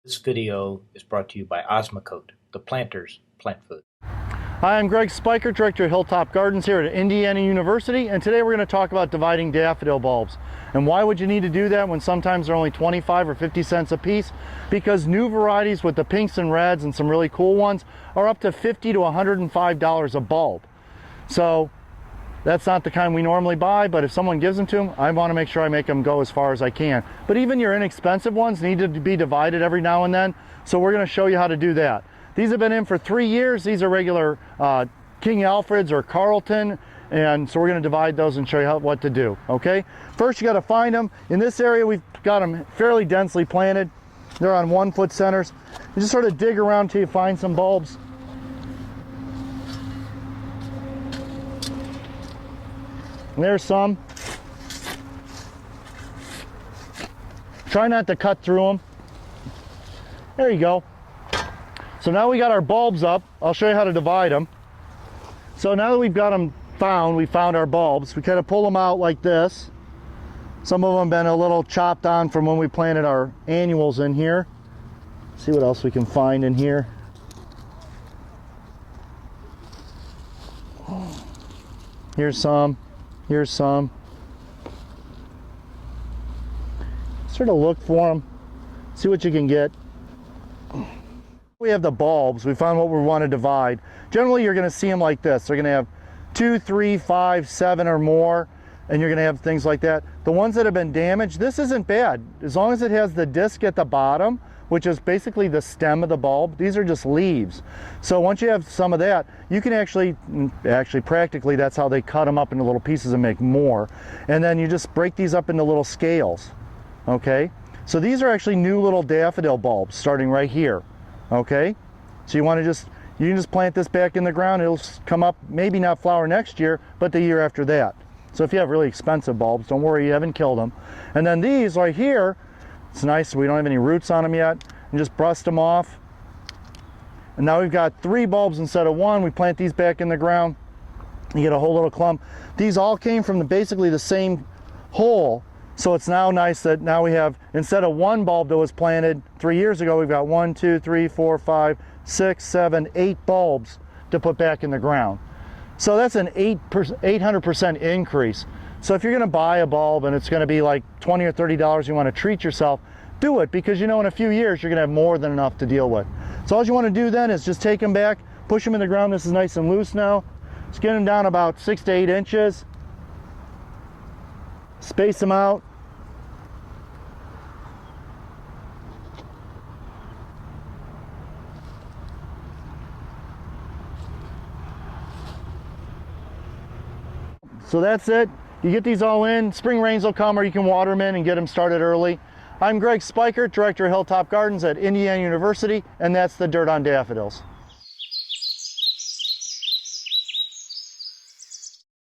This video is brought to you by Osmocote, the planter's plant food. Hi, I'm Greg Speichert, Director of Hilltop Gardens here at Indiana University, and today we're going to talk about dividing daffodil bulbs. And why would you need to do that when sometimes they're only 25 or 50 cents a piece? Because new varieties with the pinks and reds and some really cool ones are up to $50 to $105 a bulb. So that's not the kind we normally buy, but if someone gives them to them, I want to make sure I make them go as far as I can. But even your inexpensive ones need to be divided every now and then, so we're going to show you how to do that. These have been in for 3 years. These are regular King Alfreds or Carlton, and so we're going to divide those and show you what to do, okay? First, you got to find them. In this area, we've got them fairly densely planted. They're on 1 foot centers. You just sort of dig around till you find some bulbs. And there's some. Try not to cut through them. There you go. So now we got our bulbs up. I'll show you how to divide them. So now that we've got them found, we found our bulbs. We kind of pull them out like this. Some of them have been a little chopped on from when we planted our annuals in here. See what else we can find in here. Here's some. Here's some. Sort of look for them. See what you can get. We have the bulbs. We found what we want to divide. Generally, you're going to see them like this. They're going to have 2, 3, 5, 7 or more, and you're going to have things like that. The ones that have been damaged, this isn't bad. As long as it has the disc at the bottom, which is basically the stem of the bulb, these are just leaves. So once you have some of that, you can actually practically, that's how they cut them up into little pieces and make more. And then you just break these up into little scales, okay? So these are actually new little daffodil bulbs starting right here. Okay, so you can just plant this back in the ground. It'll come up, maybe not flower next year, but the year after that. So if you have really expensive bulbs, don't worry, you haven't killed them. And then these right here, it's nice, we don't have any roots on them yet, and just brust them off. And now we've got 3 bulbs instead of 1. We plant these back in the ground. You get a whole little clump. These all came from basically the same hole. So it's now nice that now we have, instead of 1 bulb that was planted 3 years ago, we've got 1, 2, 3, 4, 5, 6, 7, 8 bulbs to put back in the ground. So that's an 800% increase. So if you're going to buy a bulb and it's going to be like $20 or $30, you want to treat yourself, do it, because you know in a few years you're going to have more than enough to deal with. So all you want to do then is just take them back, push them in the ground. This is nice and loose now. Just get them down about 6 to 8 inches. Space them out. So that's it. You get these all in. Spring rains will come, or you can water them in and get them started early. I'm Greg Speichert, Director of Hilltop Gardens at Indiana University, and that's the Dirt on Daffodils.